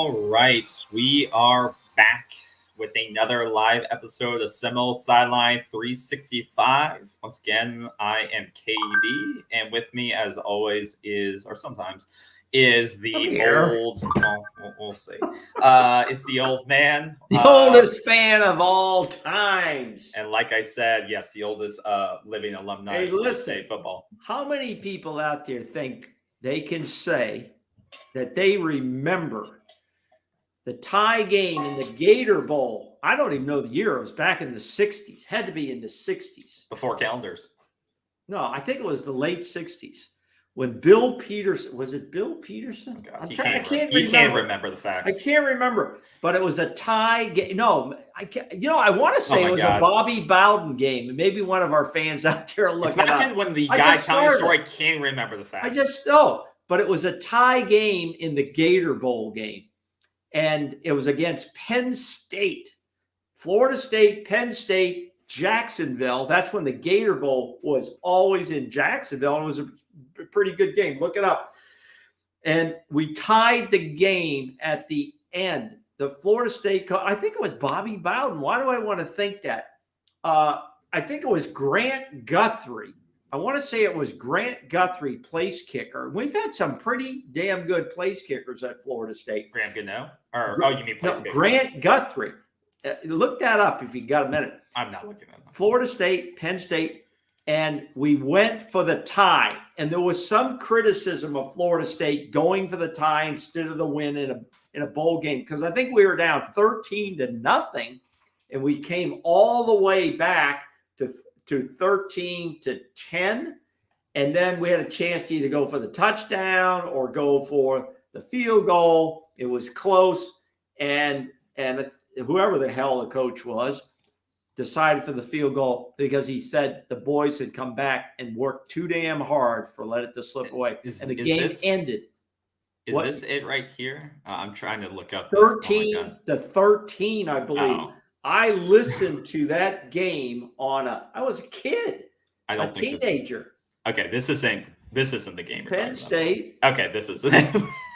All right, we are back with another live episode of Seminoles Sideline 365. Once again, I am KB, and with me, as always, sometimes is the old. We'll see. It's the old man, the oldest fan of all times. And like I said, yes, the oldest living alumni of Florida State football. How many people out there think they can say that they remember the tie game in the Gator Bowl? I don't even know the year. It was back in the 60s. Had to be in the 60s. Before calendars. No, I think it was the late 60s. When Bill Peterson, was it Bill Peterson? Oh God, I can't remember the facts. I can't remember, but it was a tie game. No, I can't. I want to say it was a Bobby Bowden game, and maybe one of our fans out there look it up. It's not good when the guy telling the story can't remember the facts. I just know, but it was a tie game in the Gator Bowl game, and it was against Penn State, Florida State, Penn State, Jacksonville. That's when the Gator Bowl was always in Jacksonville, and it was a pretty good game. Look it up. And we tied the game at the end. The Florida State, I think it was Bobby Bowden. Why do I want to think that? I think it was Grant Guthrie. I want to say it was Grant Guthrie, place kicker. We've had some pretty damn good place kickers at Florida State. Grant Gano? You mean place kicker? Grant Guthrie. Look that up if you got a minute. I'm not looking at it. Florida State, Penn State. And we went for the tie. And there was some criticism of Florida State going for the tie instead of the win in a bowl game. Because I think we were down 13-0. And we came all the way back to 13-10. And then we had a chance to either go for the touchdown or go for the field goal. It was close. And whoever the hell the coach was decided for the field goal because he said the boys had come back and worked too damn hard for let it to slip away. And the game ended. Is this it right here? I'm trying to look up 13, I believe. Oh. I listened to that game I was a kid, a teenager. Okay, this isn't the game. Penn State. Okay, this is No,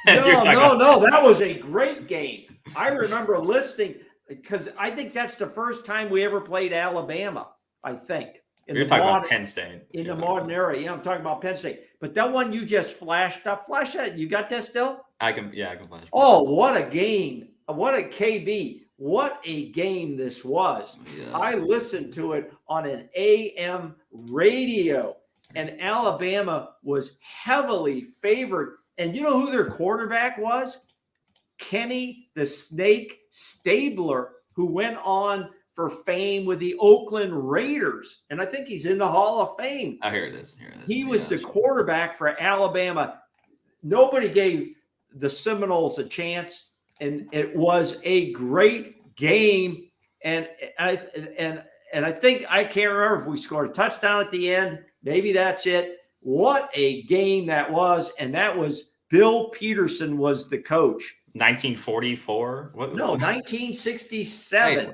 that was a great game. I remember listening because I think that's the first time we ever played Alabama, I think. You're talking about Penn State. In the modern era. Yeah, I'm talking about Penn State. But that one you just flashed up. Flash that. You got that still? I can flash. Oh, what a game. What a KB. What a game this was. Yeah. I listened to it on an AM radio, and Alabama was heavily favored. And you know who their quarterback was? Kenny the Snake Stabler, who went on for fame with the Oakland Raiders. And I think he's in the Hall of Fame. Oh, here it is. He was the quarterback for Alabama. Nobody gave the Seminoles a chance, and it was a great game. And I think, I can't remember if we scored a touchdown at the end. Maybe that's it. What a game that was. And that was Bill Peterson was the coach. 1944? What? No, 1967. Wait,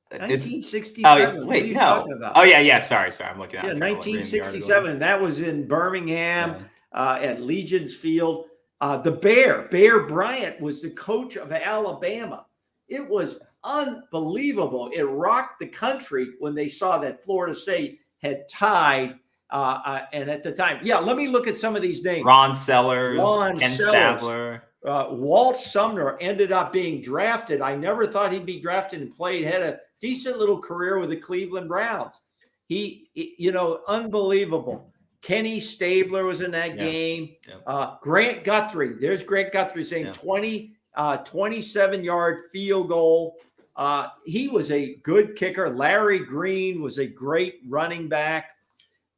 1967. What are you talking about? Oh, yeah. Sorry. I'm looking at it. Yeah, 1967. And that was in Birmingham at Legion's Field. Bear Bryant was the coach of Alabama. It was unbelievable. It rocked the country when they saw that Florida State had tied. And at the time, let me look at some of these names. Ron Sellers, Ken Stabler. Walt Sumner ended up being drafted. I never thought he'd be drafted and played. Had a decent little career with the Cleveland Browns. He unbelievable. Kenny Stabler was in that game. Yeah. Grant Guthrie. There's Grant Guthrie saying 27-yard field goal. He was a good kicker. Larry Green was a great running back.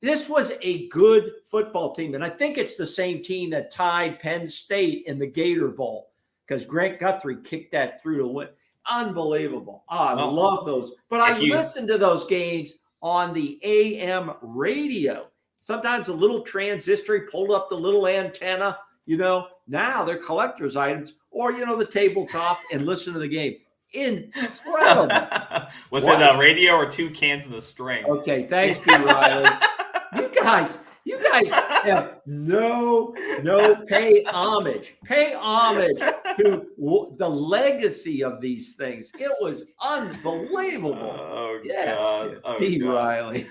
This was a good football team, and I think it's the same team that tied Penn State in the Gator Bowl because Grant Guthrie kicked that through to win. Unbelievable. I love those. But I listened to those games on the AM radio. Sometimes a little transistor, pulled up the little antenna, Now they're collector's items or, the tabletop and listen to the game. Incredible. Was it a radio or two cans of the string? Okay, thanks, P. Riley. You guys, have no pay homage to the legacy of these things. It was unbelievable. Oh, Yeah. God. Oh, B. God. Riley.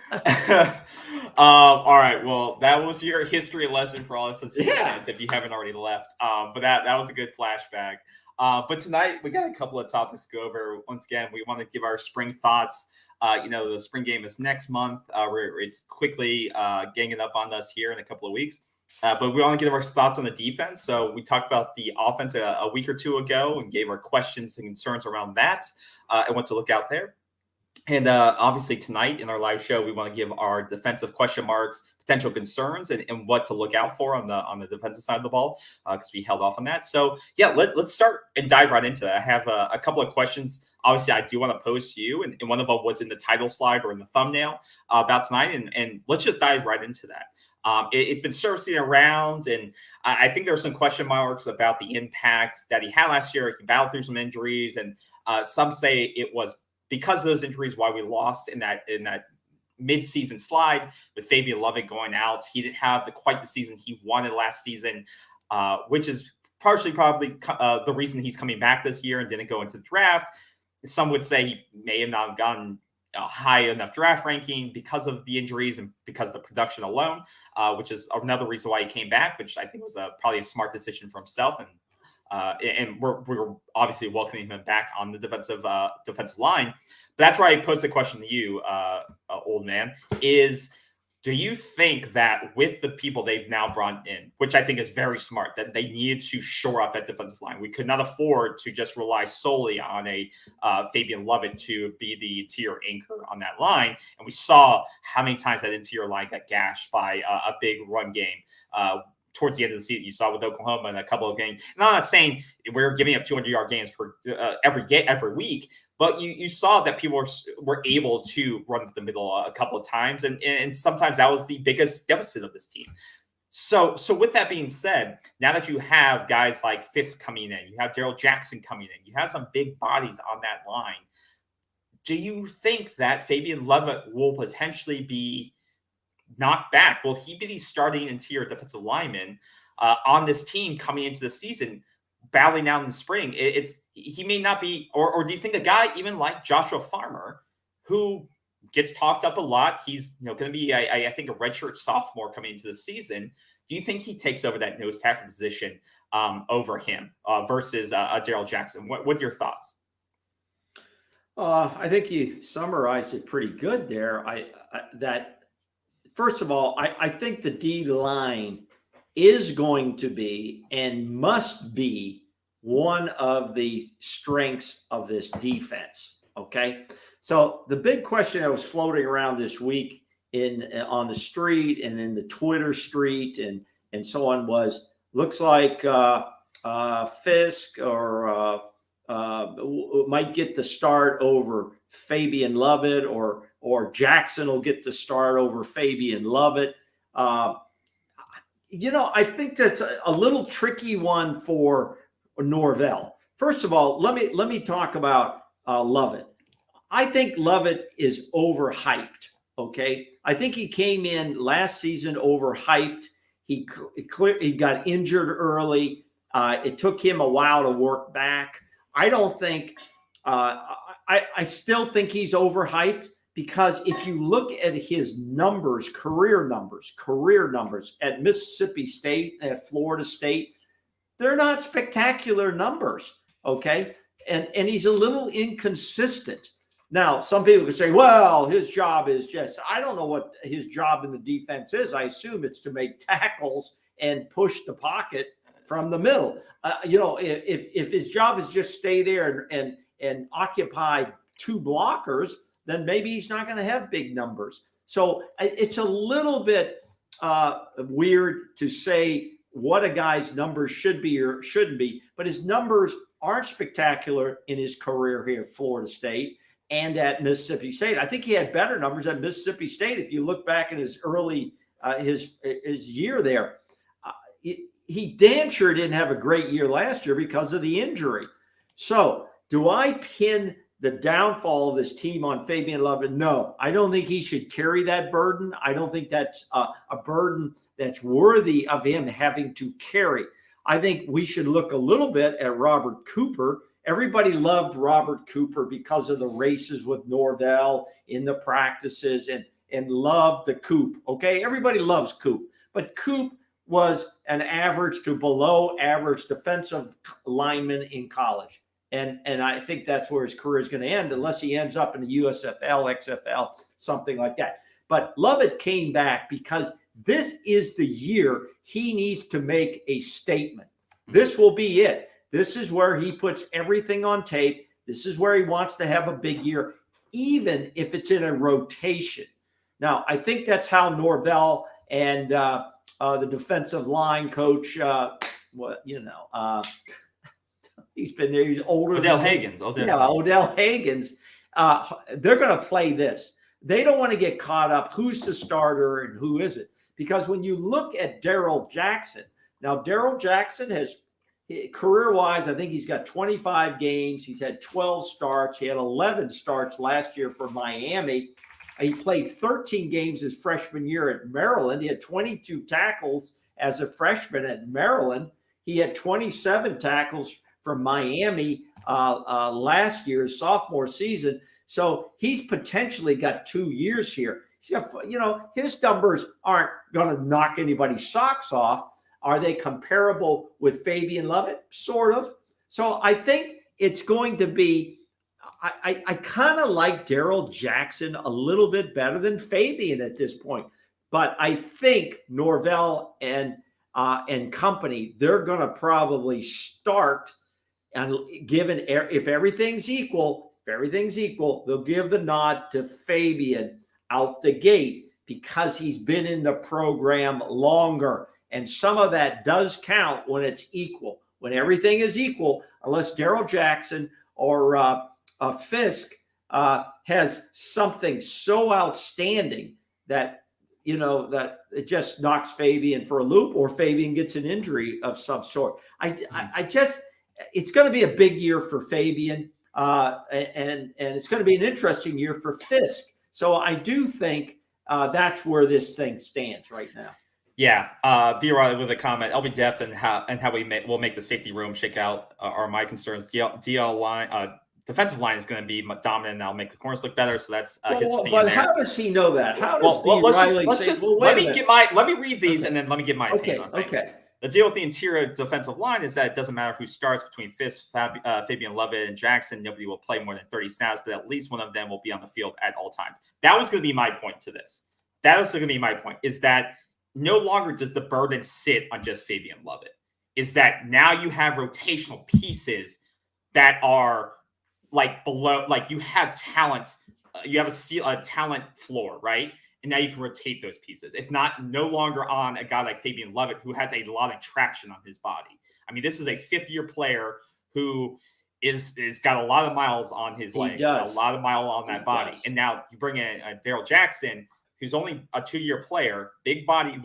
All right. Well, that was your history lesson for all FSU fans, if you haven't already left. But that was a good flashback. But tonight we got a couple of topics to go over. Once again, we want to give our spring thoughts. The spring game is next month. It's quickly ganging up on us here in a couple of weeks. But we want to give our thoughts on the defense. So we talked about the offense a week or two ago and gave our questions and concerns around that and what to look out there. And obviously tonight in our live show, we want to give our defensive question marks, potential concerns, and what to look out for on the defensive side of the ball, because we held off on that. So yeah, let's start and dive right into that. I have a couple of questions. Obviously, I do want to pose to you, and one of them was in the title slide or in the thumbnail about tonight, and let's just dive right into that. It's been surfacing around, and I think there are some question marks about the impact that he had last year. He battled through some injuries, and some say it was because of those injuries why we lost in that mid-season slide with Fabian Lovett going out. He didn't have quite the season he wanted last season, which is partially probably the reason he's coming back this year and didn't go into the draft. Some would say he may have not gotten a high enough draft ranking because of the injuries and because of the production alone, which is another reason why he came back, which I think was probably a smart decision for himself. And we're obviously welcoming him back on the defensive line. But that's why I posed the question to you, old man, is do you think that with the people they've now brought in, which I think is very smart, that they needed to shore up that defensive line? We could not afford to just rely solely on a Fabian Lovett to be the interior anchor on that line. And we saw how many times that interior line got gashed by a big run game. Towards the end of the season, you saw with Oklahoma in a couple of games. And I'm not saying we're giving up 200-yard games per every week, but you saw that people were able to run to the middle a couple of times, and sometimes that was the biggest deficit of this team. So with that being said, now that you have guys like Fisk coming in, you have Daryl Jackson coming in, you have some big bodies on that line. Do you think that Fabian Lovett will potentially be knocked back? Will he be the starting interior defensive lineman on this team coming into the season, battling out in the spring? He may not be, or do you think a guy even like Joshua Farmer, who gets talked up a lot, he's going to be, I think, a redshirt sophomore coming into the season. Do you think he takes over that nose tackle position over him versus Daryl Jackson? What are your thoughts? I think you summarized it pretty good there. First of all, I think the D line is going to be and must be one of the strengths of this defense. Okay. So the big question that was floating around this week on the street and in the Twitter street and so on was, looks like Fisk or might get the start over Fabian Lovett, or Jackson will get the start over Fabian Lovett. I think that's a little tricky one for Norvell. First of all, let me talk about Lovett. I think Lovett is overhyped. Okay, I think he came in last season overhyped. He got injured early. It took him a while to work back. I don't think. I still think he's overhyped, because if you look at his numbers, career numbers at Mississippi State, at Florida State, they're not spectacular numbers. Okay, and he's a little inconsistent. Now, some people could say, well, his job is just, I don't know what his job in the defense is. I assume it's to make tackles and push the pocket from the middle. If his job is just stay there and occupy two blockers, then maybe he's not going to have big numbers. So it's a little bit weird to say what a guy's numbers should be or shouldn't be, but his numbers aren't spectacular in his career here at Florida State and at Mississippi State. I think he had better numbers at Mississippi State. If you look back at his early, his year there, he damn sure didn't have a great year last year because of the injury. So do I pin the downfall of this team on Fabian Lovett. No, I don't think he should carry that burden. I don't think that's a burden that's worthy of him having to carry. I think we should look a little bit at Robert Cooper. Everybody loved Robert Cooper because of the races with Norvell in the practices and loved the Coop. Okay, everybody loves Coop, but Coop was an average to below average defensive lineman in college. And I think that's where his career is going to end unless he ends up in the USFL, XFL, something like that. But Lovett came back because this is the year he needs to make a statement. This will be it. This is where he puts everything on tape. This is where he wants to have a big year, even if it's in a rotation. Now, I think that's how Norvell and the defensive line coach, he's been there. He's older. Odell Haggins. Odell Haggins. They're going to play this. They don't want to get caught up who's the starter and who isn't. Because when you look at Darrell Jackson, now Darrell Jackson has career-wise, I think he's got 25 games. He's had 12 starts. He had 11 starts last year for Miami. He played 13 games his freshman year at Maryland. He had 22 tackles as a freshman at Maryland. He had 27 tackles from Miami last year, his sophomore season. So he's potentially got 2 years here. He's got, his numbers aren't going to knock anybody's socks off. Are they comparable with Fabian Lovett? Sort of. So I think it's going to be, I kind of like Darrell Jackson a little bit better than Fabian at this point. But I think Norvell and company, they're going to probably start, and given if everything's equal, they'll give the nod to Fabian out the gate because he's been in the program longer. And some of that does count when it's equal. When everything is equal, unless Darrell Jackson or Fisk has something so outstanding that, that it just knocks Fabian for a loop, or Fabian gets an injury of some sort. It's going to be a big year for Fabian, and it's going to be an interesting year for Fisk. So I do think that's where this thing stands right now. Yeah, B. Riley with a comment. LB depth and how we'll make the safety room shake out are my concerns. DL line, defensive line is going to be dominant, and that'll make the corners look better. So that's his opinion. But there. how does he know that? How does B. Riley say? Let me read these, and then let me get my opinion on things. Okay. The deal with the interior defensive line is that it doesn't matter who starts between Fisk, Fabian Lovett, and Jackson. Nobody will play more than 30 snaps, but at least one of them will be on the field at all times. That was going to be my point to this. That was going to be my point, is that no longer does the burden sit on just Fabian Lovett. Is that now you have rotational pieces that are like below, like you have talent, you have a talent floor, right? And now you can rotate those pieces. It's no longer on a guy like Fabian Lovett, who has a lot of traction on his body. I mean, this is a fifth-year player who is got a lot of miles on his legs, a lot of miles on that body. And now you bring in Darrell Jackson, who's only a 2-year player, big body,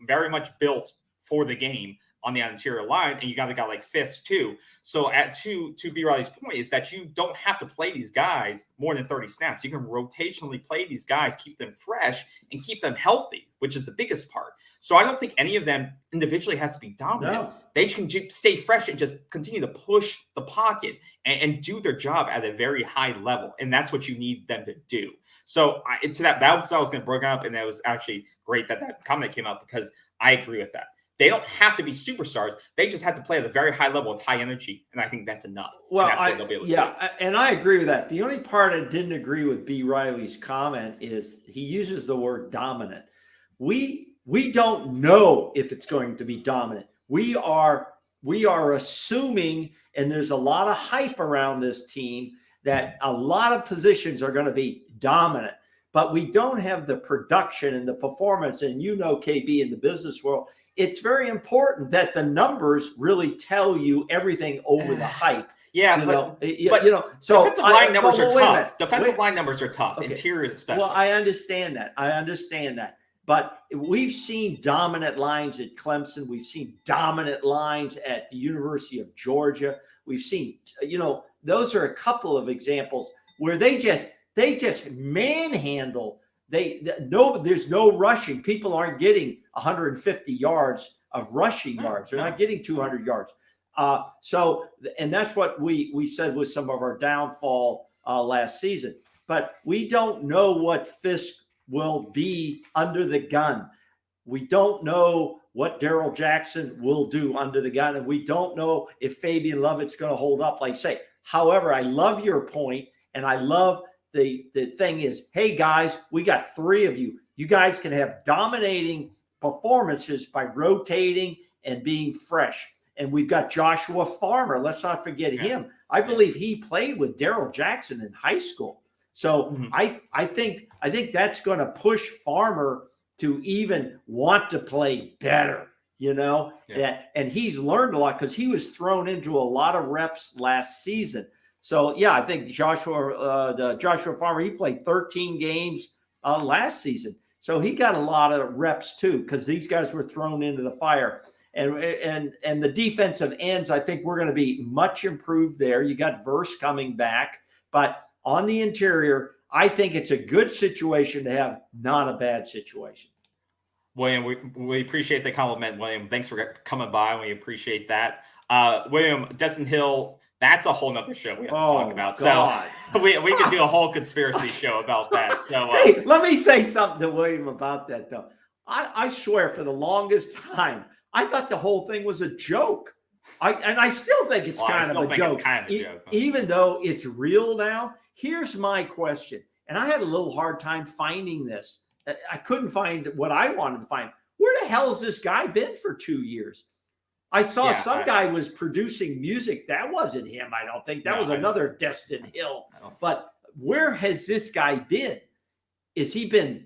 very much built for the game on the interior line, and you got a guy like Fisk too. So to B. Riley's point is that you don't have to play these guys more than 30 snaps. You can rotationally play these guys, keep them fresh, and keep them healthy, which is the biggest part. So I don't think any of them individually has to be dominant. No. They can stay fresh and just continue to push the pocket and do their job at a very high level. And that's what you need them to do. So that was what I was going to bring up. And that was actually great that comment came up, because I agree with that. They don't have to be superstars. They just have to play at a very high level with high energy. And I think that's enough. Well, and I agree with that. The only part I didn't agree with B. Riley's comment is he uses the word dominant. We don't know if it's going to be dominant. We are assuming, and there's a lot of hype around this team, that a lot of positions are going to be dominant. But we don't have the production and the performance. And KB, in the business world, it's very important that the numbers really tell you everything over the hype. Yeah, so defensive line numbers are tough. Defensive line numbers are tough. Okay. Interiors especially. Well, I understand that. But we've seen dominant lines at Clemson. We've seen dominant lines at the University of Georgia. We've seen, those are a couple of examples where they just manhandle. There's no rushing. People aren't getting 150 yards of rushing yards. They're not getting 200 yards. And that's what we said was some of our downfall last season. But we don't know what Fisk will be under the gun. We don't know what Darrell Jackson will do under the gun, and we don't know if Fabian Lovett's going to hold up, like say. However, I love your point, and I love the thing is, hey guys, we got 3 of you. You guys can have dominating performances by rotating and being fresh. And we've got Joshua Farmer. Let's not forget him. I believe he played with Darrell Jackson in high school. So I think that's going to push Farmer to even want to play better, and he's learned a lot because he was thrown into a lot of reps last season. So, I think Joshua Farmer, he played 13 games last season. So he got a lot of reps too because these guys were thrown into the fire. And the defensive ends, I think we're going to be much improved there. You got Verse coming back. But on the interior, I think it's a good situation to have, not a bad situation. William, we appreciate the compliment, William. Thanks for coming by. We appreciate that. William, Destin Hill, that's a whole nother show we have to talk about. God. So we could do a whole conspiracy show about that. So hey, let me say something to William about that, though. I swear for the longest time, I thought the whole thing was a joke. I still think it's kind of a joke. Even though it's real now. Here's my question. And I had a little hard time finding this. I couldn't find what I wanted to find. Where the hell has this guy been for 2 years? I saw some guy was producing music. That wasn't him, I don't think. That was another Destin Hill. But where has this guy been? Has he been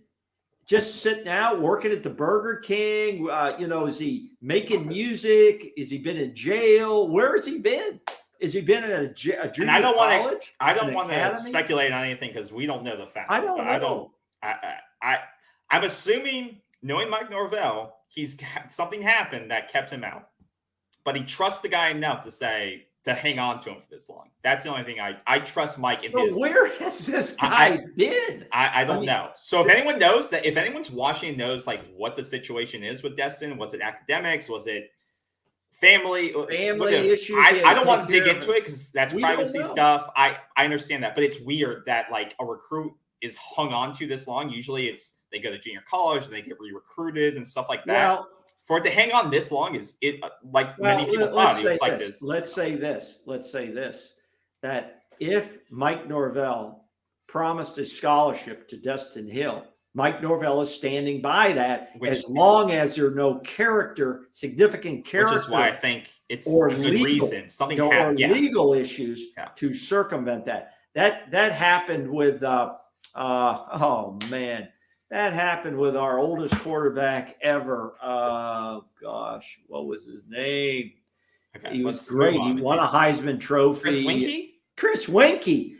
just sitting out, working at the Burger King? Is he making music? Has he been in jail? Where has he been? Has he been in a junior college? I don't want to speculate on anything because we don't know the facts. I don't know. I'm assuming, knowing Mike Norvell, something happened that kept him out. But he trusts the guy enough to hang on to him for this long. That's the only thing I trust Mike in his. Where has this guy been? I don't know. So if anyone knows if anyone's watching knows like what the situation is with Destin, was it academics? Was it family issues? I don't want to dig into it because that's privacy stuff. I understand that, but it's weird that like a recruit is hung on to this long. Usually they go to junior college and they get re-recruited and stuff like that. Well, for it to hang on this long many people thought it was like this. Let's say this, that if Mike Norvell promised a scholarship to Destin Hill, Mike Norvell is standing by that as long as there are no significant character. Which is why I think it's a good reason. Something or legal issues to circumvent that. That happened with that happened with our oldest quarterback ever. What was his name? Okay, he was great. He won a Heisman Trophy. Chris Winkie.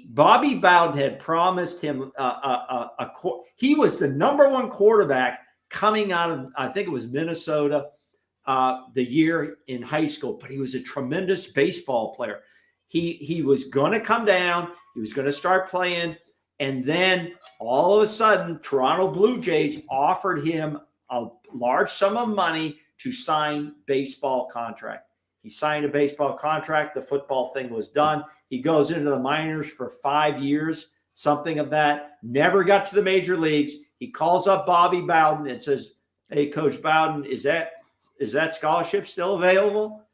Bobby Bowden had promised him he was the number 1 quarterback coming out of, I think it was Minnesota, the year in high school, but he was a tremendous baseball player. He was going to come down. He was going to start playing. And then all of a sudden, Toronto Blue Jays offered him a large sum of money to sign baseball contract. He signed a baseball contract. The football thing was done. He goes into the minors for 5 years, something of that. Never got to the major leagues. He calls up Bobby Bowden and says, "Hey, Coach Bowden, is that scholarship still available?"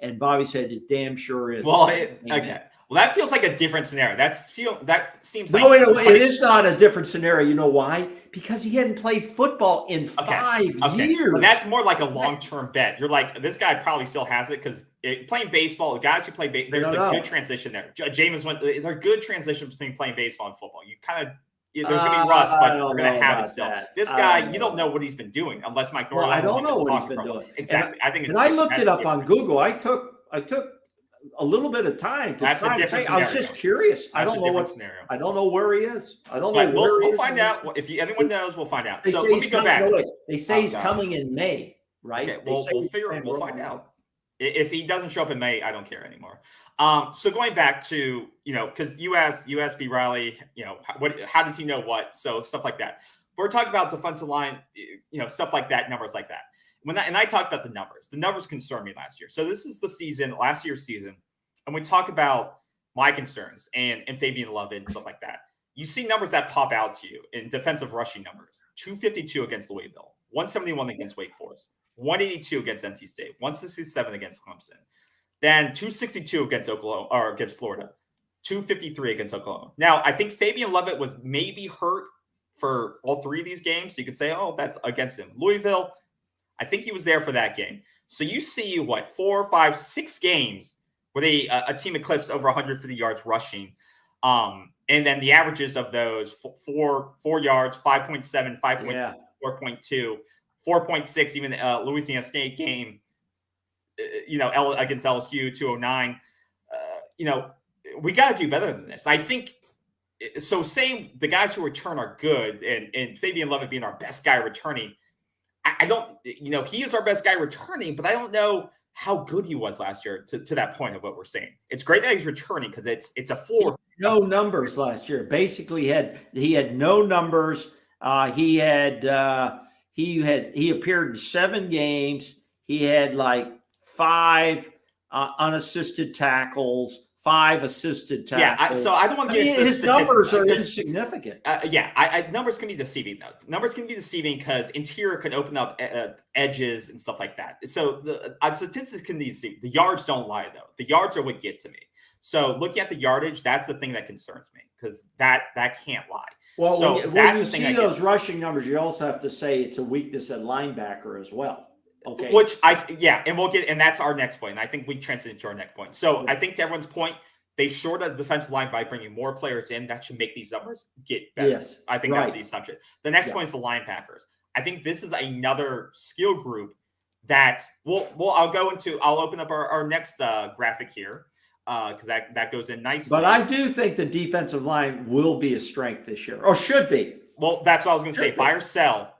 And Bobby said, "It damn sure is." Well, okay. Well, that feels like a different scenario. That seems like it is not a different scenario. You know why? Because he hadn't played football in 5 years. Well, that's more like a long-term bet. You're like, this guy probably still has it because playing baseball, the guys who play baseball, there's a good transition there. Jameis went. There's a good transition between playing baseball and football. You kind of there's gonna be rust, but you're gonna have it still. That. This guy, you don't know what he's been doing unless Mike Norvell. I don't know what he's been doing. Exactly. I think. And I looked it up on Google. I took a little bit of time to That's try a different to say, scenario. I was just curious. I don't know what scenario. I don't know where he is. I don't know where we'll find out. If anyone knows, we'll find out. So let me go back. They say he's coming in May, right? Okay, we'll find out. If he doesn't show up in May, I don't care anymore. So going back to, because US B. Riley, how does he know what? So stuff like that. But we're talking about defensive line, stuff like that, numbers like that. And I talked about the numbers concerned me last year. So this is last year's season. And we talk about my concerns and Fabian Lovett and stuff like that. You see numbers that pop out to you in defensive rushing numbers: 252 against Louisville, 171 against Wake Forest, 182 against NC State, 167 against Clemson, then 262 against Oklahoma or against Florida, 253 against Oklahoma. Now, I think Fabian Lovett was maybe hurt for all three of these games. So you could say, oh, that's against him. Louisville, I think he was there for that game. So you see 4, 5, 6 games where a team eclipsed over 150 yards rushing. And then the averages of those 4 yards, 5.7, 4.2, 4.6, even Louisiana State game, against LSU, 209. We got to do better than this. I think so. Saying the guys who return are good, and Fabian Lovett being our best guy returning, I don't, he is our best guy returning, but I don't know how good he was last year to that point of what we're saying. It's great that he's returning because it's a floor. No numbers last year. Basically, he had no numbers. He appeared in 7 games. He had 5 unassisted tackles, 5 assisted tackles. Yeah, so I don't want to get into his numbers are insignificant. Numbers can be deceiving, though. Numbers can be deceiving because interior can open up edges and stuff like that. So the statistics can be deceiving. The yards don't lie, though. The yards are what get to me. So looking at the yardage, that's the thing that concerns me because that can't lie. Well, so when you see those rushing numbers, you also have to say it's a weakness at linebacker as well. Okay. And that's our next point. And I think we transition to our next point. So I think to everyone's point, they've shored up the defensive line by bringing more players in. That should make these numbers get better. Yes, I think that's the assumption. The next point is the linebackers. I think this is another skill group that I'll open up our next graphic here because that goes in nicely. But I do think the defensive line will be a strength this year, or should be. Well, that's what I was going to say. Buy or sell.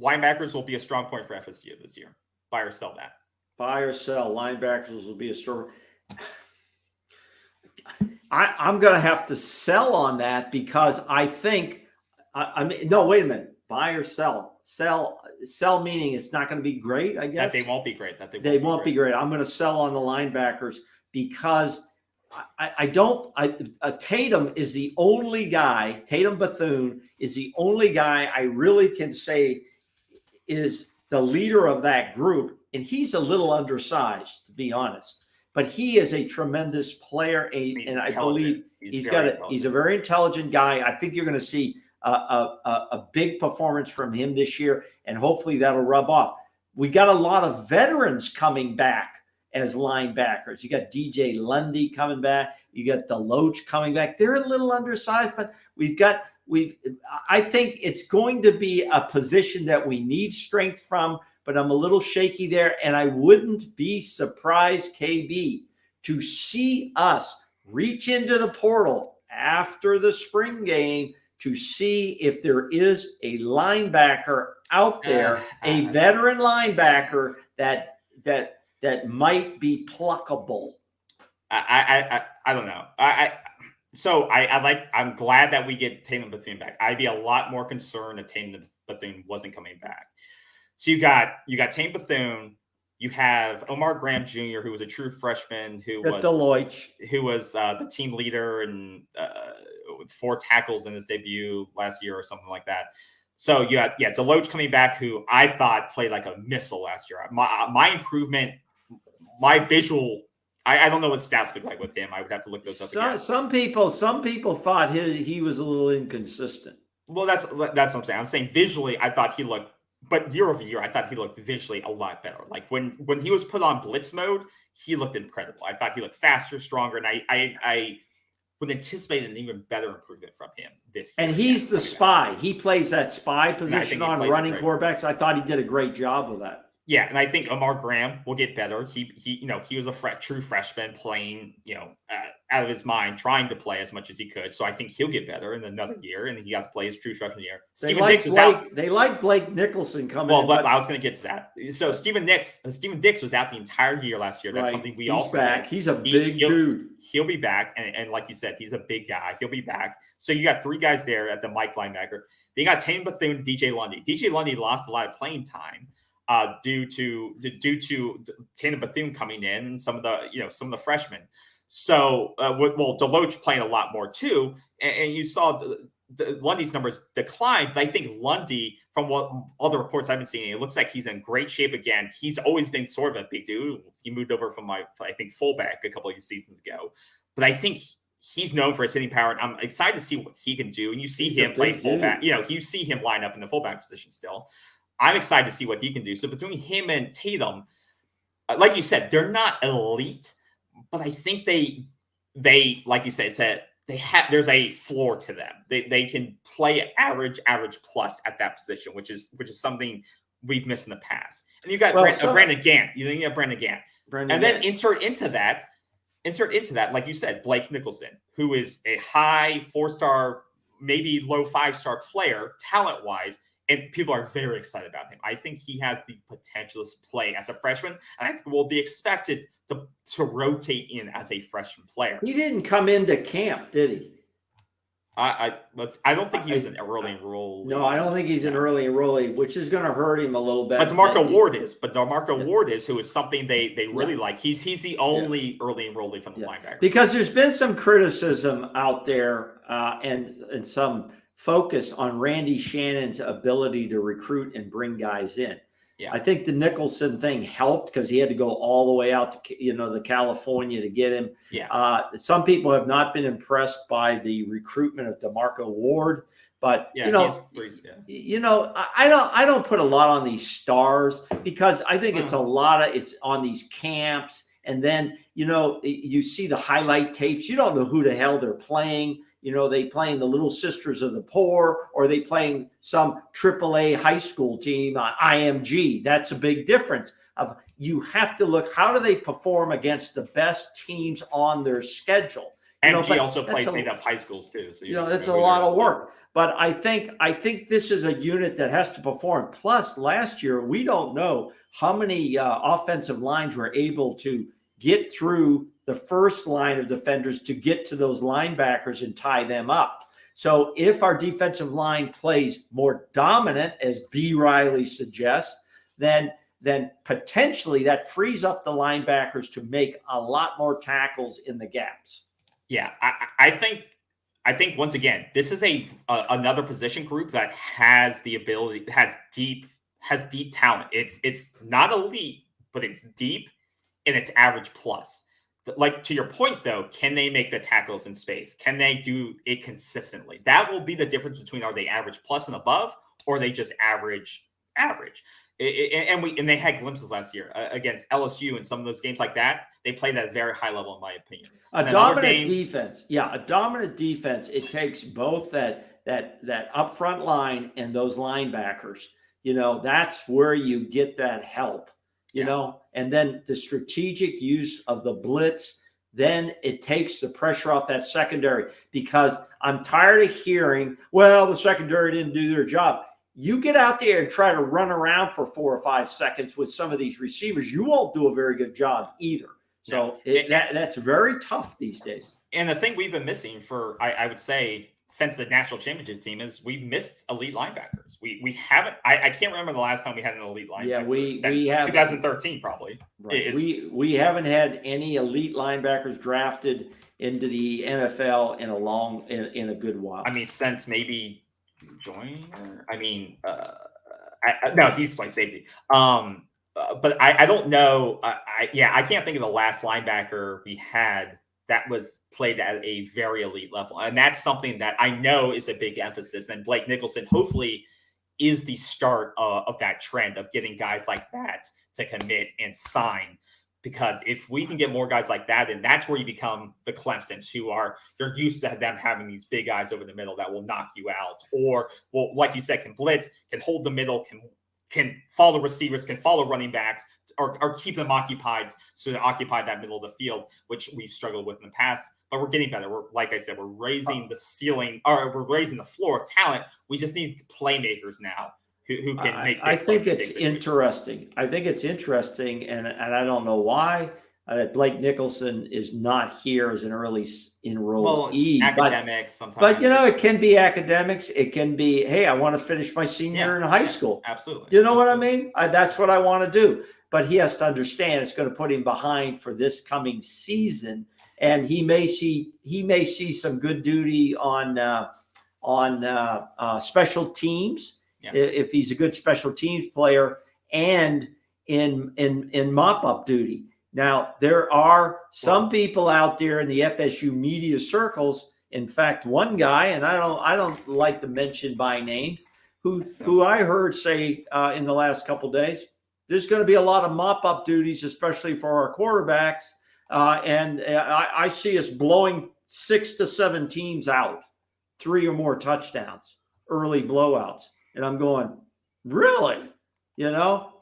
Linebackers will be a strong point for FSU this year. Buy or sell that. Buy or sell. Linebackers will be a strong. I'm going to have to sell on that because I think. No, wait a minute. Buy or sell. Sell meaning it's not going to be great. I guess that they won't be great. They won't be great. I'm going to sell on the linebackers because Tatum is the only guy. Tatum Bethune is the only guy I really can say is the leader of that group, and he's a little undersized, to be honest. But he is a tremendous player, and I believe he's a very intelligent guy. I think you're going to see a big performance from him this year, and hopefully that'll rub off. We got a lot of veterans coming back as linebackers. You got DJ Lundy coming back. You got Deloach coming back. They're a little undersized, but I think it's going to be a position that we need strength from, but I'm a little shaky there. And I wouldn't be surprised, KB, to see us reach into the portal after the spring game to see if there is a linebacker out there, a veteran linebacker that might be pluckable. I don't know. I'm glad that we get Tatum Bethune back. I'd be a lot more concerned if Tatum Bethune wasn't coming back. So you got Tatum Bethune, you have Omar Graham Jr., who was a true freshman, who was the team leader and with 4 tackles in his debut last year or something like that. So you got Deloach coming back, who I thought played like a missile last year. My improvement, my visual. I don't know what stats look like with him. I would have to look those up again. Some people thought he was a little inconsistent. Well, that's what I'm saying. I'm saying visually, I thought he looked, but year over year, I thought he looked visually a lot better. Like when he was put on blitz mode, he looked incredible. I thought he looked faster, stronger, and I would anticipate an even better improvement from him this year. And he's the spy. He plays that spy position on running quarterbacks. I thought he did a great job with that. Yeah, and I think Omar Graham will get better. He was a true freshman playing, out of his mind trying to play as much as he could. So I think he'll get better in another year, and he got to play his true freshman year. Stephen Dix was out. They like Blake Nicholson coming in. Well, I was going to get to that. So Stephen Dix was out the entire year last year. That's something we all forget. Back. He's a big dude. He'll be back. And like you said, he's a big guy. He'll be back. So you got 3 guys there at the Mike linebacker. Then you got Tane Bethune, DJ Lundy. DJ Lundy lost a lot of playing time due to Tane Bethune coming in and some of the freshmen. So, Deloach playing a lot more too, and you saw Lundy's numbers decline. But I think Lundy, from what all the reports I've been seeing, it looks like he's in great shape again. He's always been sort of a big dude. He moved over from I think fullback a couple of seasons ago, but I think he's known for his hitting power, and I'm excited to see what he can do. And you see him play fullback. You see him line up in the fullback position still. I'm excited to see what he can do. So between him and Tatum, like you said, they're not elite. But I think they like you said, there's a floor to them. They can play average plus at that position, which is something we've missed in the past. And you got Brandon Gant. You have Brandon Gant. Then insert into that, like you said, Blake Nicholson, who is a high 4-star, maybe low 5-star player, talent-wise. And people are very excited about him. I think he has the potential to play as a freshman, and I think will be expected to rotate in as a freshman player. He didn't come into camp, did he? I don't think he was an early enrollee. No, I don't think he's an early enrollee, which is going to hurt him a little bit. But DeMarco Ward is. Ward is, who is something they really like. He's the only early enrollee from the linebacker. Because there's been some criticism out there and some focus on Randy Shannon's ability to recruit and bring guys in. Yeah. I think the Nicholson thing helped because he had to go all the way out to the California to get him. Yeah. Some people have not been impressed by the recruitment of DeMarco Ward, but I don't put a lot on these stars because I think it's on these camps, and then you see the highlight tapes. You don't know who the hell they're playing. They playing the Little Sisters of the Poor, or they playing some AAA high school team on IMG. That's a big difference. You have to look, how do they perform against the best teams on their schedule? IMG also plays made up high schools too. So that's a lot of work. But I think this is a unit that has to perform. Plus, last year, we don't know how many offensive lines were able to get through the first line of defenders to get to those linebackers and tie them up. So if our defensive line plays more dominant, as B. Riley suggests, then potentially that frees up the linebackers to make a lot more tackles in the gaps. Yeah, I think once again, this is another position group that has the ability, has deep talent. It's not elite, but it's deep and it's average plus. Like, to your point, though, can they make the tackles in space? Can they do it consistently? That will be the difference between, are they average plus and above, or are they just average? And they had glimpses last year against LSU and some of those games like that. They played at a very high level, in my opinion. A dominant defense. It takes both that up front line and those linebackers. That's where you get that help. And then the strategic use of the blitz, then it takes the pressure off that secondary, because I'm tired of hearing, well, the secondary didn't do their job. You get out there and try to run around for 4 or 5 seconds with some of these receivers, you won't do a very good job either. So that's very tough these days. And the thing we've been missing for, I would say, since the national championship team, is we've missed elite linebackers. We haven't. I can't remember the last time we had an elite linebacker. Yeah, since we have 2013 probably. Right. We haven't had any elite linebackers drafted into the NFL in a good while. I mean, since maybe Joyner. I mean, no, he's playing safety. But I don't know. I can't think of the last linebacker we had that was played at a very elite level. And that's something that I know is a big emphasis. And Blake Nicholson, hopefully, is the start of that trend of getting guys like that to commit and sign. Because if we can get more guys like that, then that's where you become the Clemsons, you're used to them having these big guys over the middle that will knock you out. Or, well, like you said, can blitz, can hold the middle, can can follow receivers, can follow running backs, or keep them occupied, so to occupy that middle of the field, which we've struggled with in the past. But we're getting better. Like I said, we're raising the ceiling, or we're raising the floor of talent. We just need playmakers now who can make. I think it's interesting. I think it's interesting, and I don't know why that Blake Nicholson is not here as an early enrollee. Well, it's academics sometimes. But, it can be academics. It can be, hey, I want to finish my senior year in high school. Absolutely. You know what I mean? That's what I want to do. But he has to understand it's going to put him behind for this coming season. And he may see some good duty on special teams if he's a good special teams player, and in mop-up duty. Now, there are some people out there in the FSU media circles. In fact, one guy, and I don't like to mention by names, who I heard say in the last couple of days, there's going to be a lot of mop-up duties, especially for our quarterbacks. And I see us blowing 6 to 7 teams out, 3 or more touchdowns, early blowouts. And I'm going, really? Now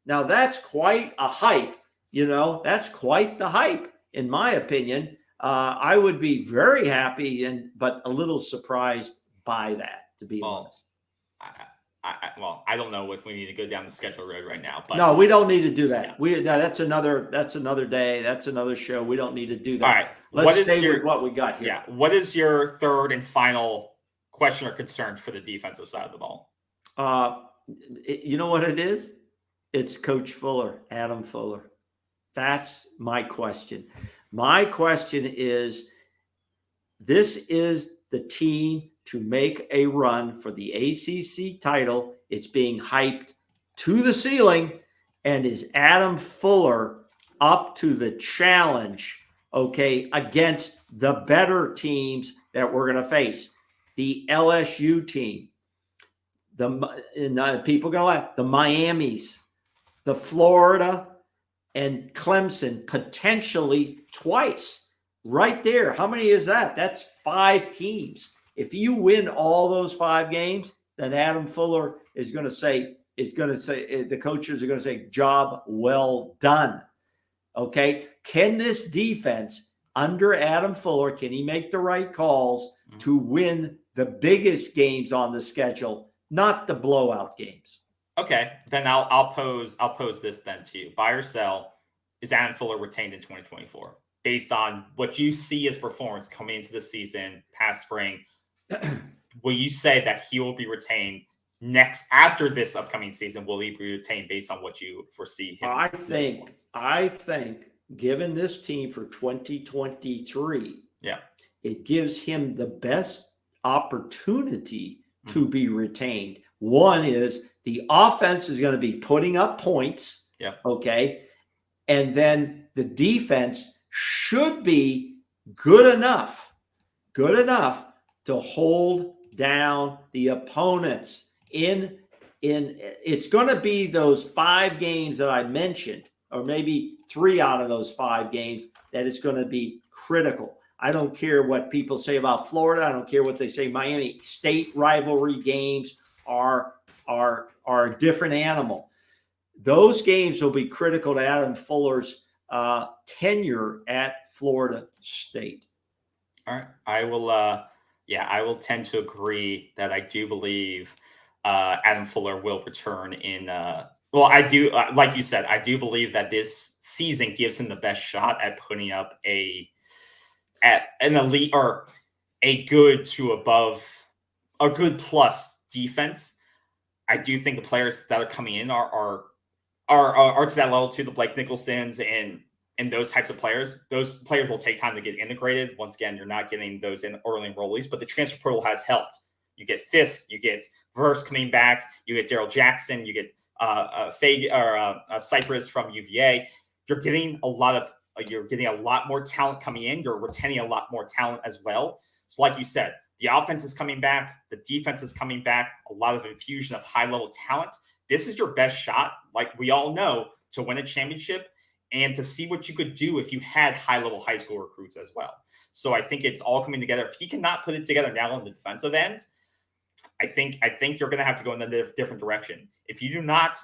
that's quite a hype. That's quite the hype, in my opinion. I would be very happy but a little surprised by that, to be honest. I don't know if we need to go down the schedule road right now. But no, we don't need to do that. That's another day. That's another show. We don't need to do that. All right. Let's stay with what we got here. Yeah. What is your third and final question or concern for the defensive side of the ball? You know what it is? It's Coach Fuller, Adam Fuller. That's my question. My question is, this is the team to make a run for the ACC title. It's being hyped to the ceiling. And is Adam Fuller up to the challenge, against the better teams that we're going to face? The LSU team, people going to laugh, the Miamis, the Florida, and Clemson, potentially twice. Right there. How many is that? That's 5 teams. If you win all those 5 games, then Adam Fuller is going to say, the coaches are going to say, job well done. Okay. Can this defense under Adam Fuller, can he make the right calls to win the biggest games on the schedule, not the blowout games? Okay, then I'll pose this then to you. Buy or sell, is Adam Fuller retained in 2024? Based on what you see as performance coming into the season, past spring, will you say that he will be retained after this upcoming season? Will he be retained based on what you foresee him? I think given this team for 2023, it gives him the best opportunity to be retained. One is the offense is going to be putting up points. Okay. And then the defense should be good enough to hold down the opponents it's going to be those 5 games that I mentioned, or maybe 3 out of those 5 games that is going to be critical. I don't care what people say about Florida. I don't care what they say. Miami State rivalry games are a different animal. Those games will be critical to Adam Fuller's tenure at Florida State. All right. I will tend to agree that I do believe Adam Fuller will return in I do, like you said, I do believe that this season gives him the best shot at putting up an elite or a good to above, a good plus defense. I do think the players that are coming in are to that level too. The Blake Nicholsons and those types of players. Those players will take time to get integrated. Once again, you're not getting those in early enrollees, but the transfer portal has helped. You get Fisk, you get Verse coming back, you get Daryl Jackson, you get Cypress from UVA. You're getting a lot more talent coming in. You're retaining a lot more talent as well. So like you said, the offense is coming back. The defense is coming back. A lot of infusion of high-level talent. This is your best shot, like we all know, to win a championship and to see what you could do if you had high-level high school recruits as well. So I think it's all coming together. If he cannot put it together now on the defensive end, I think you're going to have to go in a different direction. If you do not,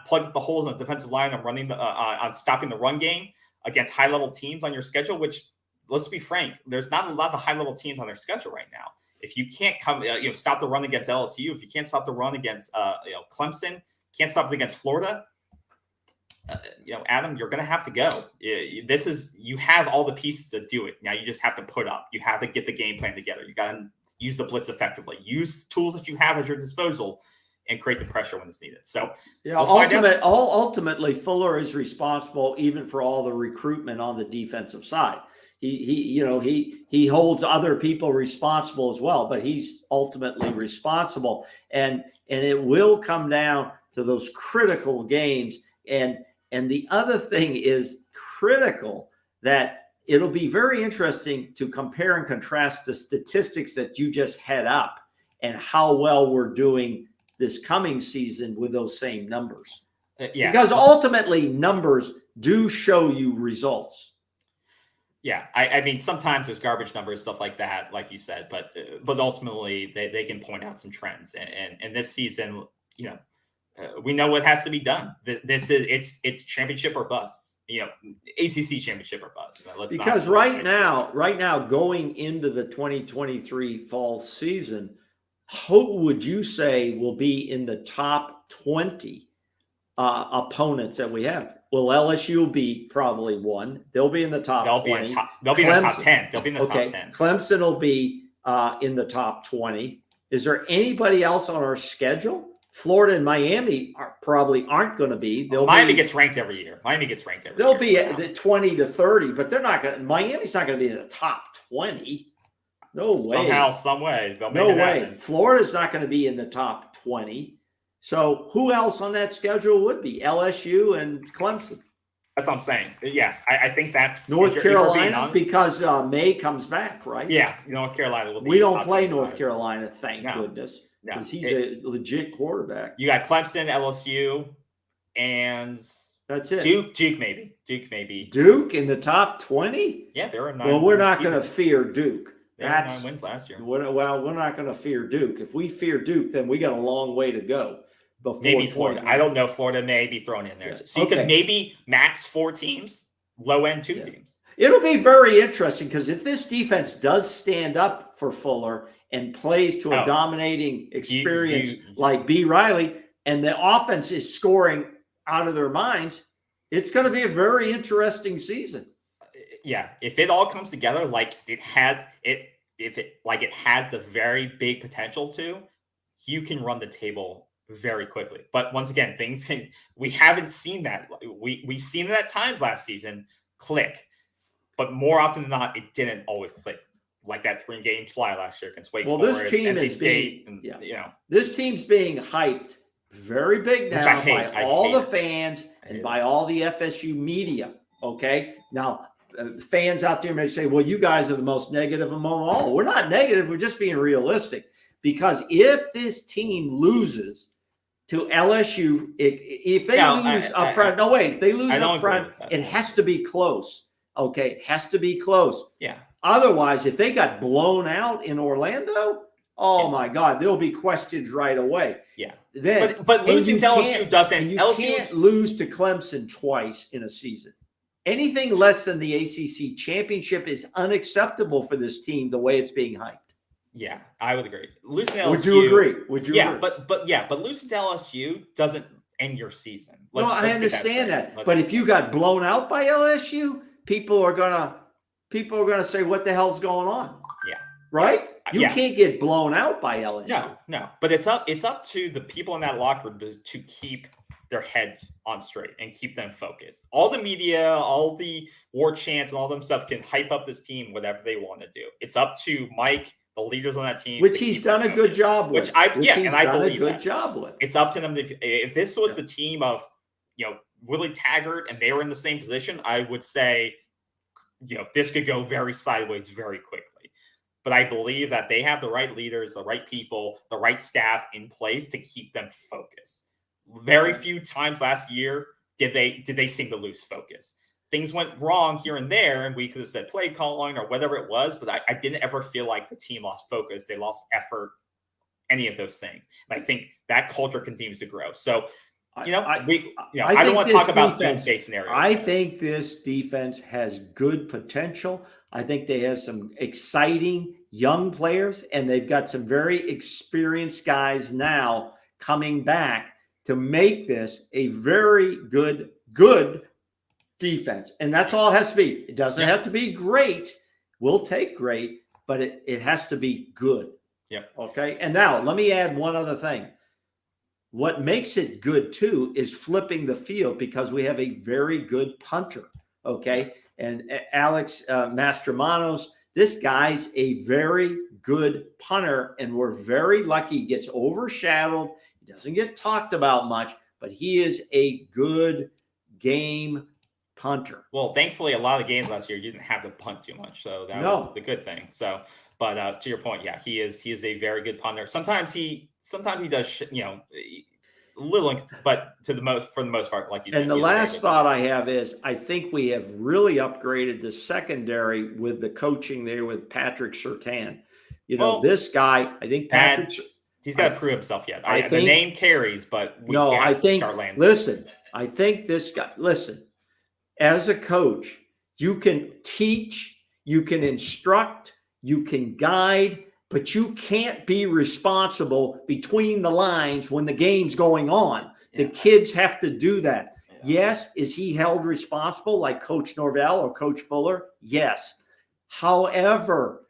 plug up the holes in the defensive line and running on stopping the run game against high level teams on your schedule, which, let's be frank, there's not a lot of high level teams on their schedule right now. If you can't stop the run against LSU, if you can't stop the run against Clemson, can't stop it against Florida, Adam, you're going to have to go. You have all the pieces to do it. Now you just have to put up. You have to get the game plan together. You got to use the blitz effectively. Use tools that you have at your disposal and create the pressure when it's needed. So ultimately, Fuller is responsible even for all the recruitment on the defensive side. He holds other people responsible as well, but he's ultimately responsible. And it will come down to those critical games. And the other thing is critical, that it'll be very interesting to compare and contrast the statistics that you just had up and how well we're doing this coming season with those same numbers. Because ultimately numbers do show you results. Yeah, I mean, sometimes there's garbage numbers, stuff like that, like you said, but ultimately they can point out some trends. And this season, we know what has to be done. It's championship or bust. ACC championship or bust. Because right now, going into the 2023 fall season, who would you say will be in the top 20 opponents that we have? Well, LSU will be probably one. They'll be in the top 20. They'll be in the top 10. They'll be in the top 10. Clemson will be in the top 20. Is there anybody else on our schedule? Florida and Miami probably aren't going to be. Miami gets ranked every year. They'll be at the 20 to 30, but they're not going to. Miami's not going to be in the top 20. No way. Somehow, some way. No way. Florida's not going to be in the top 20. So who else on that schedule would be? LSU and Clemson. That's what I'm saying. Yeah, I think that's North Carolina, because May comes back, right? Yeah, North Carolina will be. We don't play North Carolina, thank goodness, because he's a legit quarterback. You got Clemson, LSU, and that's it. Duke maybe. Duke in the top 20? Yeah, there are 9. Well, we're not going to fear Duke. They had 9 wins last year. Well, we're not going to fear Duke. If we fear Duke, then we got a long way to go. Maybe Florida. I don't know. Florida may be thrown in there. Yeah. So you could maybe max 4 teams, low end 2 teams. It'll be very interesting, because if this defense does stand up for Fuller and plays to a dominating experience like B. Riley, and the offense is scoring out of their minds, it's going to be a very interesting season. Yeah, if it all comes together like it has the very big potential to, you can run the table very quickly. But once again, we haven't seen that. We've seen it at times last season click, but more often than not, it didn't always click. Like that 3-game fly last year against Wake Forest, NC State. This team's being hyped very big now by all the fans and by all the FSU media. Okay, now fans out there may say, "Well, you guys are the most negative among all." We're not negative. We're just being realistic. Because if this team loses to LSU, if they lose up front, they lose up front, it has to be close. Okay, it has to be close. Yeah. Otherwise, if they got blown out in Orlando, my God, there'll be questions right away. Yeah. Then, but losing to LSU doesn't. You can't lose to Clemson twice in a season. Anything less than the ACC championship is unacceptable for this team the way it's being hyped. Yeah, I would agree. Losing to LSU. Would you agree? Would you agree? But losing to LSU doesn't end your season. I understand that. But if you got blown out by LSU, people are gonna say, "What the hell's going on?" Yeah. Right? You can't get blown out by LSU. No. But it's up to the people in that locker room to keep their heads on straight and keep them focused. All the media, all the war chants, and all them stuff can hype up this team whatever they want to do. It's up to Mike, the leaders on that team, which he's done a good job with. I believe a good job with. It's up to them. If this was the team of Willie Taggart and they were in the same position, I would say this could go very sideways very quickly. But I believe that they have the right leaders, the right people, the right staff in place to keep them focused. Very few times last year did they seem to lose focus. Things went wrong here and there, and we could have said play calling or whatever it was, but I didn't ever feel like the team lost focus. They lost effort any of those things. And I think that culture continues to grow. So, I I don't want to talk about doomsday scenarios. I think this defense has good potential. I think they have some exciting young players, and they've got some very experienced guys now coming back to make this a very good defense. And that's all it has to be. It doesn't have to be great. We'll take great, but it has to be good. Yep. Okay. And now let me add one other thing. What makes it good too is flipping the field, because we have a very good punter. Okay. And Alex Mastromanos, this guy's a very good punter, and we're very lucky. He gets overshadowed. He doesn't get talked about much, but he is a good game punter. Well, thankfully, a lot of games last year you didn't have to punt too much, so that was the good thing. So, but to your point, yeah, he is a very good punter. Sometimes he does, little, but for the most part, like you said. And the last thought I have is, I think we have really upgraded the secondary with the coaching there with Patrick Surtain. This guy, I think Patrick. He's got to prove himself yet. The name carries, but I think this guy. Listen, as a coach, you can teach, you can instruct, you can guide, but you can't be responsible between the lines when the game's going on. Yeah. The kids have to do that. Yeah. Yes. Is he held responsible like Coach Norvell or Coach Fuller? Yes. However,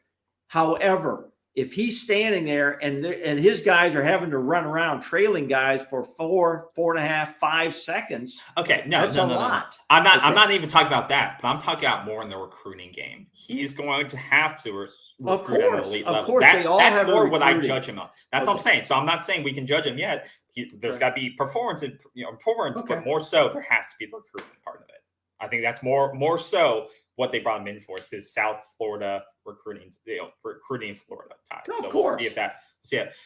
if he's standing there and his guys are having to run around trailing guys for 4.5, 5 seconds. Okay, that's a lot. I'm not even talking about that. I'm talking about more in the recruiting game. He's going to have to recruit at an elite level. Of course, that's more what I judge him on. That's what I'm saying. So I'm not saying we can judge him yet. There's got to be performance, but more so there has to be the recruitment part of it. I think that's more so what they brought him in for, is his South Florida recruiting Florida ties. Of course. We'll see if that.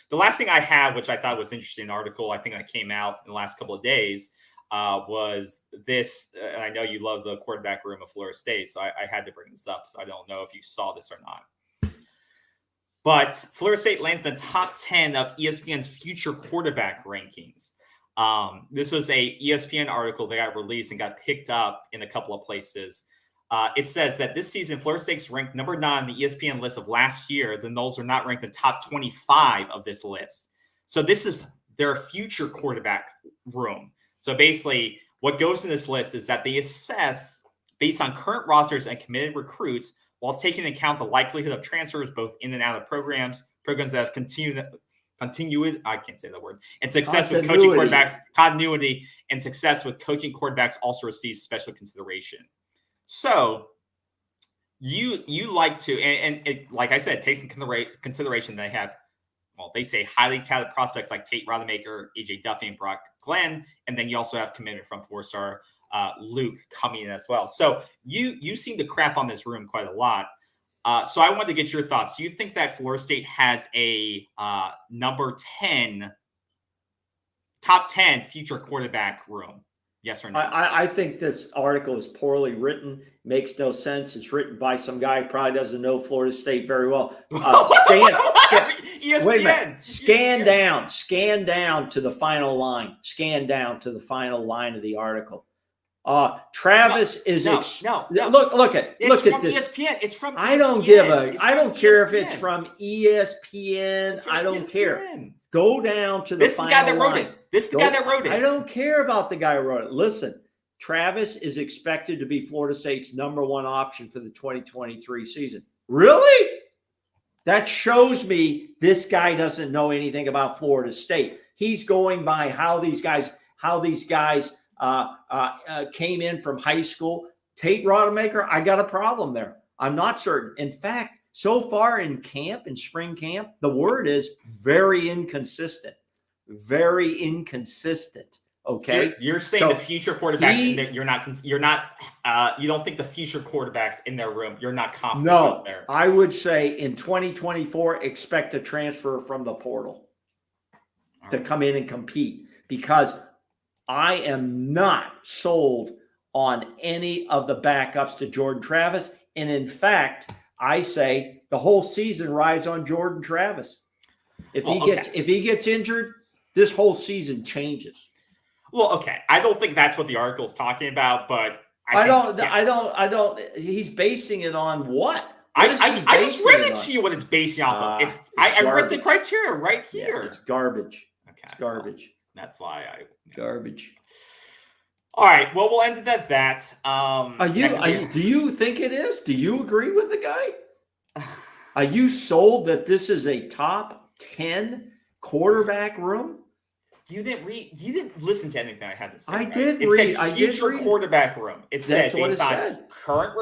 The last thing I have, which I thought was interesting, article I think that came out in the last couple of days, was this. And I know you love the quarterback room of Florida State, so I had to bring this up. So I don't know if you saw this or not. But Florida State landed in the top 10 of ESPN's future quarterback rankings. This was a ESPN article that got released and got picked up in a couple of places. It says that this season, Florida State's ranked number 9 on the ESPN list of last year. The Noles are not ranked in the top 25 of this list. So this is their future quarterback room. So basically, what goes in this list is that they assess based on current rosters and committed recruits, while taking into account the likelihood of transfers both in and out of programs that have continued. I can't say that word. And success with coaching quarterbacks, continuity, and success with coaching quarterbacks also receives special consideration. So you like to, and it, like I said, takes into consideration they have, they say highly talented prospects like Tate Rodemaker, AJ Duffy, and Brock Glenn, and then you also have commitment from 4-star Luke coming in as well. So you seem to crap on this room quite a lot. So I wanted to get your thoughts. Do you think that Florida State has a top 10 future quarterback room? Yes or no? I think this article is poorly written. Makes no sense. It's written by some guy who probably doesn't know Florida State very well. ESPN. Wait a minute. Scan down to the final line. Scan down to the final line of the article. Travis is no. Look at this. ESPN. It's from ESPN. I don't care if it's from ESPN. I don't care. Go down to the final line. This is the guy that wrote it. I don't care about the guy who wrote it. Listen, Travis is expected to be Florida State's number 1 option for the 2023 season. Really? That shows me this guy doesn't know anything about Florida State. He's going by how these guys came in from high school. Tate Rodemaker, I got a problem there. I'm not certain. In fact, so far in spring camp, the word is very inconsistent. Very inconsistent. Okay. So you're saying the future quarterbacks, you don't think the future quarterbacks in their room, you're not confident out there. I would say in 2024, expect a transfer from the portal to come in and compete, because I am not sold on any of the backups to Jordan Travis. And in fact, I say the whole season rides on Jordan Travis. If Well, he gets injured, this whole season changes. Well, okay. I don't think that's what the article is talking about, but I don't. He's basing it on what? I just read it to you what it's basing off of. I read the criteria right here. Yeah, it's garbage. Okay. It's garbage. Well, that's why garbage. All right. Well, we'll end it at that. Do you think it is? Do you agree with the guy? Are you sold that this is a top 10 quarterback room? You didn't listen to anything I had to say. I right? did it read. Said future quarterback room. It said what based it on said. current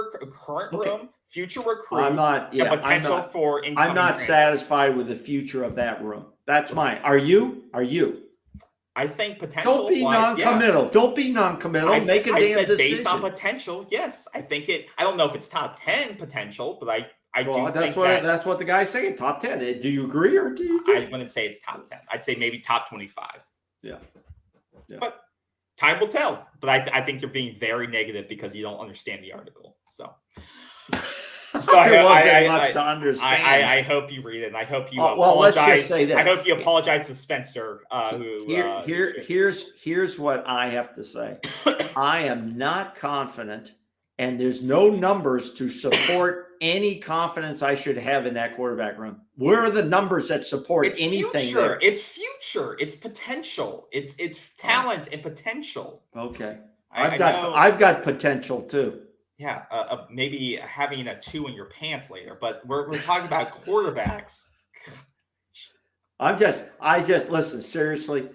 room, future recruits, and potential for incoming I'm not transfers. satisfied with the future of that room. That's mine. Are you? I think potential. Don't be non-committal. Yeah. Don't be non-committal. Make a damn decision. Based on potential, yes. I think it. I don't know if it's top 10 potential, but I do think that's what the guy's saying. Top 10. Do you agree or do you? I wouldn't say it's top 10. I'd say maybe top 25. Yeah. But time will tell. But I think you're being very negative because you don't understand the article. So I hope you read it, and I hope you apologize. Let's just say this. I hope you apologize to Spencer. Here's what I have to say. I am not confident, and there's no numbers to support any confidence I should have in that quarterback room. Where are the numbers that support anything? Future. It's future. It's potential. It's talent and potential. Okay, I've got potential too. Yeah, maybe having a 2 in your pants later, but we're talking about quarterbacks. I just listen, seriously.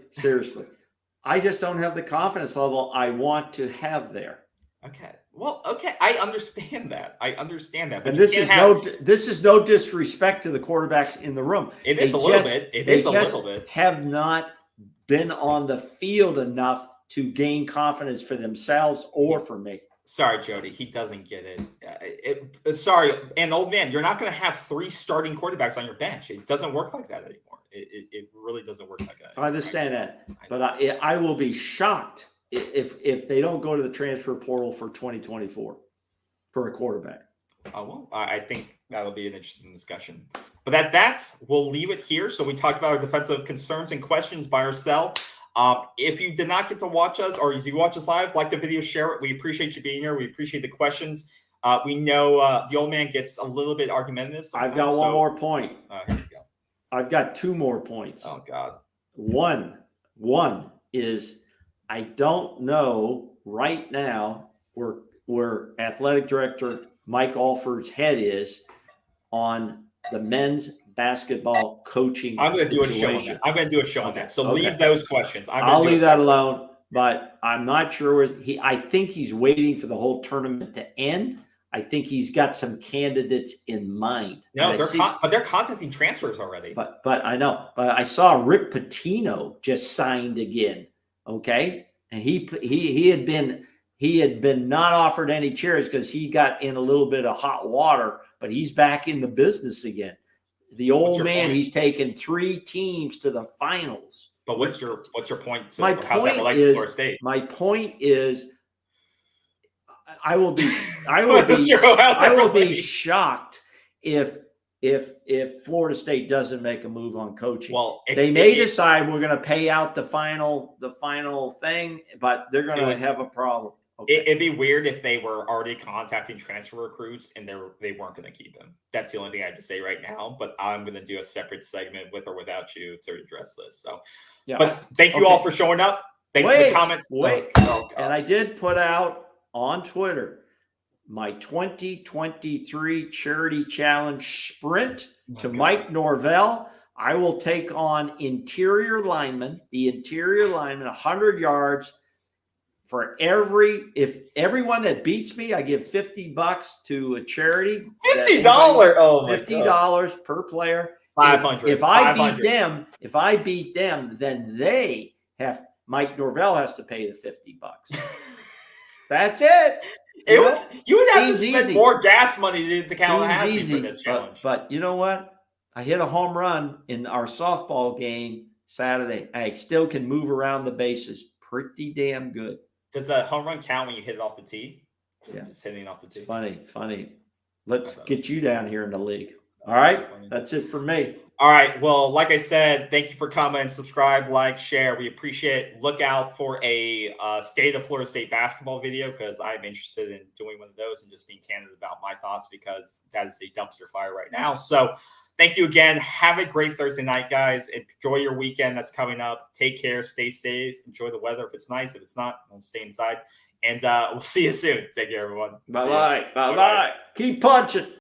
I just don't have the confidence level I want to have there. Okay. Well, okay. I understand that. But and this is no disrespect to the quarterbacks in the room. It is a little bit. It is a little bit. Have not been on the field enough to gain confidence for themselves or for me. Sorry, Jody. He doesn't get it. Sorry. And old man, you're not going to have 3 starting quarterbacks on your bench. It doesn't work like that anymore. It really doesn't work like that. I understand that. But I will be shocked if they don't go to the transfer portal for 2024 for a quarterback. Oh, well, I think that'll be an interesting discussion. But we'll leave it here. So we talked about our defensive concerns and questions by ourselves. If you did not get to watch us, or if you watch us live, like the video, share it. We appreciate you being here. We appreciate the questions. We know the old man gets a little bit argumentative sometimes. I've got one more point. Here we go. I've got 2 more points. Oh, God. One is I don't know right now where athletic director Mike Alford's head is on the men's basketball coaching. I'm going to do a show on that. I'm going to do a show on that. So leave those questions. I'll leave that alone, but I'm not sure where I think he's waiting for the whole tournament to end. I think he's got some candidates in mind. No, they're contacting transfers already. But I know. But I saw Rick Pitino just signed again. Okay, and he had been not offered any chairs because he got in a little bit of hot water, but he's back in the business again. The old man, he's taken 3 teams to the finals. But what's your point? How's that relate to Florida State? My point is, I will be shocked if Florida State doesn't make a move on coaching. Well, they may decide we're going to pay out the final thing, but they're going to have a problem. Okay. It'd be weird if they were already contacting transfer recruits and they weren't going to keep him. That's the only thing I have to say right now. But I'm going to do a separate segment with or without you to address this. So, yeah. But thank you all for showing up. Thanks for the comments. And I did put out on Twitter my 2023 charity challenge sprint to Mike Norvell. I will take on interior linemen, 100 yards. If everyone that beats me, I give $50 to a charity. $50? Oh my $50 per player. 500. If I beat them, then Mike Norvell has to pay the $50. That's it. You would have to spend more gas money to Tallahassee for this challenge. But you know what? I hit a home run in our softball game Saturday. I still can move around the bases pretty damn good. Does a home run count when you hit it off the tee? Just hitting it off the tee. Funny. Let's get you down here in the league. All right. That's it for me. All right. Well, like I said, thank you for coming. Subscribe, like, share. We appreciate it. Look out for a State of Florida State basketball video because I'm interested in doing one of those and just being candid about my thoughts because that is a dumpster fire right now. So thank you again. Have a great Thursday night, guys. Enjoy your weekend that's coming up. Take care. Stay safe. Enjoy the weather if it's nice. If it's not, don't stay inside. And we'll see you soon. Take care, everyone. Bye-bye. Bye-bye. Keep punching.